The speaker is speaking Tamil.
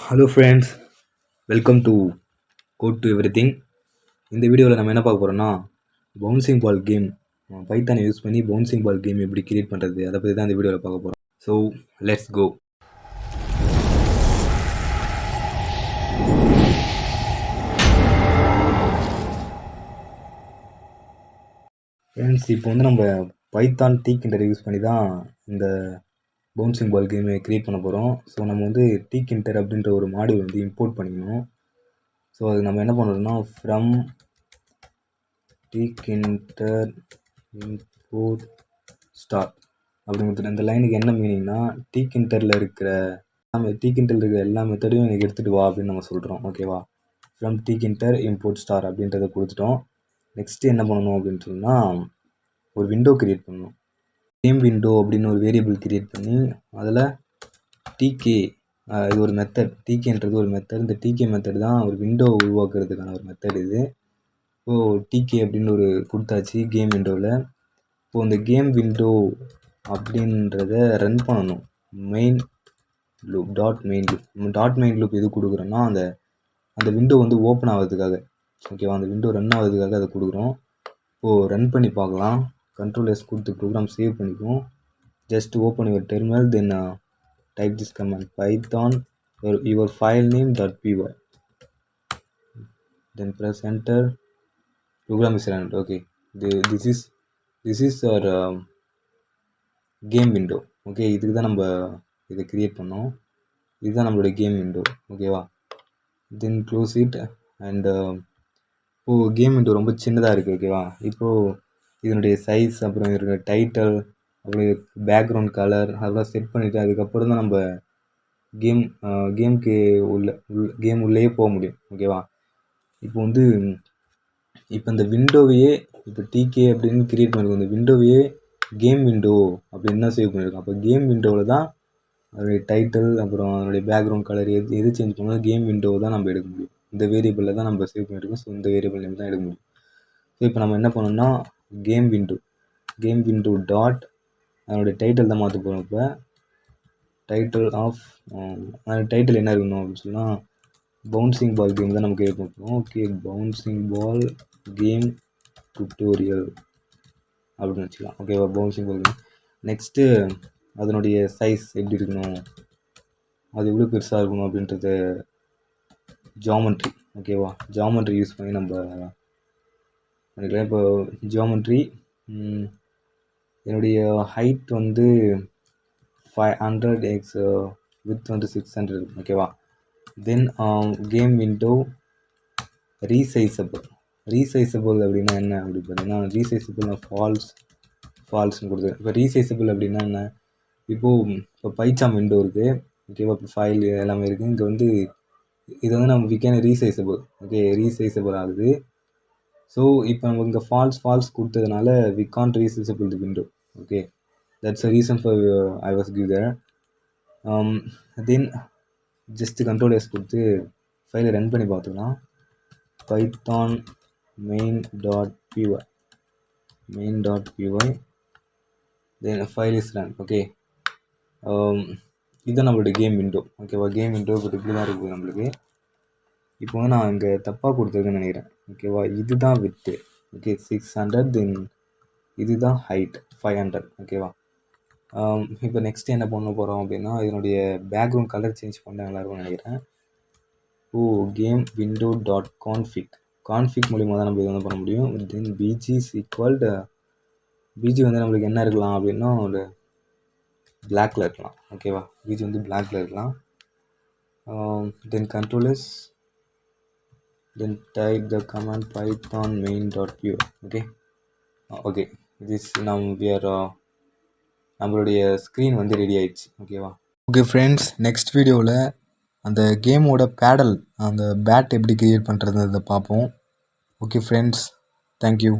Hello friends, welcome to code to everything. இந்த வீடியோவில் நம்ம என்ன பார்க்க போகிறோம்னா, பவுன்சிங் பால் கேம், பைத்தானை யூஸ் பண்ணி பவுன்சிங் பால் கேம் எப்படி கிரியேட் பண்ணுறது, அதை பற்றி தான் இந்த வீடியோவில் பார்க்க போகிறோம். So let's go. ஃப்ரெண்ட்ஸ், இப்போ வந்து நம்ம பைத்தான் TKinter யூஸ் பண்ணி தான் இந்த பவுன்சிங் பால் கேமை கிரியேட் பண்ண போகிறோம். ஸோ நம்ம வந்து TKinter அப்படின்ற ஒரு மாடியூல் வந்து இம்போர்ட் பண்ணிக்கணும். ஸோ அது நம்ம என்ன பண்ணுறோம்னா, ஃப்ரம் TKinter import ஸ்டார் அப்படிங்கிறது இந்த லைனுக்கு என்ன மீனிங்னா, TKinterல இருக்கிற எல்லா மெத்தடையும் எனக்கு எடுத்துகிட்டு வா அப்படின்னு நம்ம சொல்கிறோம். ஓகேவா? ஃப்ரம் TKinter import ஸ்டார் அப்படின்றத கொடுத்துட்டோம். நெக்ஸ்ட்டு என்ன பண்ணணும் அப்படின்னு சொன்னால், ஒரு விண்டோ கிரியேட் பண்ணணும். கேம் விண்டோ அப்படின்னு ஒரு வேரியபிள் கிரியேட் பண்ணி அதில் டிகே, இது ஒரு மெத்தட். டிகேன்றது ஒரு மெத்தட். இந்த டிகே மெத்தட் தான் ஒரு விண்டோ உருவாக்குறதுக்கான ஒரு மெத்தட் இது. இப்போது டிகே அப்படின்னு ஒரு கொடுத்தாச்சு கேம் விண்டோவில். இப்போது இந்த கேம் விண்டோ அப்படின்றத ரன் பண்ணணும். Main loop dot main loop எது கொடுக்குறோன்னா, அந்த விண்டோ வந்து ஓப்பன் ஆகிறதுக்காக. ஓகேவா? அந்த விண்டோ ரன் ஆகிறதுக்காக அதை கொடுக்குறோம். இப்போது ரன் பண்ணி பார்க்கலாம். Ctrl+S கொடுத்து ப்ரோக்ராம் சேவ் பண்ணிக்கும். Just open your terminal, then type this command python your file name .py, then press enter. Program is run. Okay, this is our game window. Okay, இதுக்கு தான் நம்ம இதை கிரியேட் பண்ணோம். இதுதான் நம்மளுடைய கேம் விண்டோ. ஓகேவா? தென் க்ளோஸ் இட். அண்ட் இப்போது கேம் விண்டோ ரொம்ப சின்னதாக இருக்குது. ஓகேவா? இப்போது இதனுடைய சைஸ், அப்புறம் இதனுடைய டைட்டில், அப்புறம் பேக்ரவுண்ட் கலர் அதெல்லாம் செட் பண்ணிவிட்டு அதுக்கப்புறம் தான் நம்ம கேமுக்கு கேம் உள்ளேயே போக முடியும். ஓகேவா? இப்போ இந்த விண்டோவையே, இப்போ டிகே அப்படின்னு கிரியேட் பண்ணியிருக்கோம். இந்த விண்டோவையே கேம் விண்டோ அப்படின்னு தான் சேவ் பண்ணியிருக்கோம். அப்போ கேம் விண்டோவில் தான் அதனுடைய டைட்டில், அப்புறம் அதனுடைய பேக்ரவுண்ட் கலர் எது சேஞ்ச் பண்ணாலும் கேம் விண்டோவை தான் நம்ம எடுக்க முடியும். இந்த வேரியபிளில் தான் நம்ம சேவ் பண்ணியிருக்கோம். ஸோ இந்த வேரியபிள் நேம் தான் எடுக்க முடியும். ஸோ இப்போ நம்ம என்ன பண்ணோம்னா, கேம் விண்டோ டாட் அதனுடைய டைட்டில் தான் மாற்ற போகிறோம். இப்போ டைட்டில் ஆஃப் அந்த டைட்டில் என்ன இருக்கணும் அப்படின்னு சொன்னால், பவுன்சிங் பால் கேம் தான் நம்ம கிரியேட் பண்ணுறோம். Okay, bouncing ball game tutorial அப்படின்னு வச்சுக்கலாம். ஓகேவா? Bouncing ball game. நெக்ஸ்ட்டு அதனுடைய சைஸ் எப்படி இருக்கணும், அது எவ்வளோ பெருசாக இருக்கணும் அப்படின்றத ஜாமெண்ட்ரி. ஓகேவா? ஜாமெண்ட்ரி யூஸ் பண்ணி நம்ம பண்ணிக்கலாம். இப்போ ஜியோமெட்ரி என்னுடைய ஹைட் வந்து 500 x, வித் வந்து 600. ஓகேவா? தென் கேம் விண்டோ ரீசைசபிள் அப்படின்னா என்ன அப்படி பார்த்தீங்கன்னா, ரீசைசபிள் நான் ஃபால்ஸ்னு கொடுத்துருக்கேன். இப்போ ரீசைசபிள் அப்படின்னா என்ன, இப்போ பைச்சாம் விண்டோ இருக்குது. ஓகேவா? இப்போ ஃபைல் எல்லாமே இருக்குது. இங்கே வந்து இது வந்து நம்ம we can resizable. Okay, resizable ஆகுது. ஸோ இப்போ நம்ம இங்கே ஃபால்ஸ் கொடுத்ததுனால we can't resizable the window. Okay, that's a reason for I was give there. Then just Ctrl+S கொடுத்து ஃபைலை ரன் பண்ணி பார்த்துக்கலாம். python main.py then file is run. Okay, இதுதான் நம்மளுடைய கேம் விண்டோ. ஓகேவா? கேம் விண்டோ இப்போ இப்படி தான் இருக்குது நம்மளுக்கு. இப்போ வந்து நான் இங்கே தப்பாக கொடுத்துருக்கேன்னு நினைக்கிறேன். ஓகேவா? இதுதான் வித்து. ஓகே, 600. தென் இதுதான் ஹைட் 500. ஓகேவா? இப்போ நெக்ஸ்ட் என்ன பண்ண போகிறோம் அப்படின்னா, இதனுடைய பேக்ரவுண்ட் கலர் சேஞ்ச் பண்ண நல்லாயிருக்கும்னு நினைக்கிறேன். கேம் விண்டோ டாட் கான்ஃபிக் மூலிமா தான் நம்ம இது வந்து பண்ண முடியும். தென் பிஜி வந்து நம்மளுக்கு என்ன இருக்கலாம் அப்படின்னா, ஒரு பிளாக்ல இருக்கலாம். ஓகேவா? பிஜி வந்து பிளாக்ல இருக்கலாம். தென் Ctrl+S, then type the command python main.py. okay, this now we are நம்மளுடைய ஸ்க்ரீன் வந்து ரெடி ஆயிடுச்சு. ஓகேவா? ஓகே ஃப்ரெண்ட்ஸ், நெக்ஸ்ட் வீடியோவில் அந்த கேமோட பேடல், அந்த பேட் எப்படி கிரியேட் பண்ணுறது அதை பார்ப்போம். Okay friends, thank you.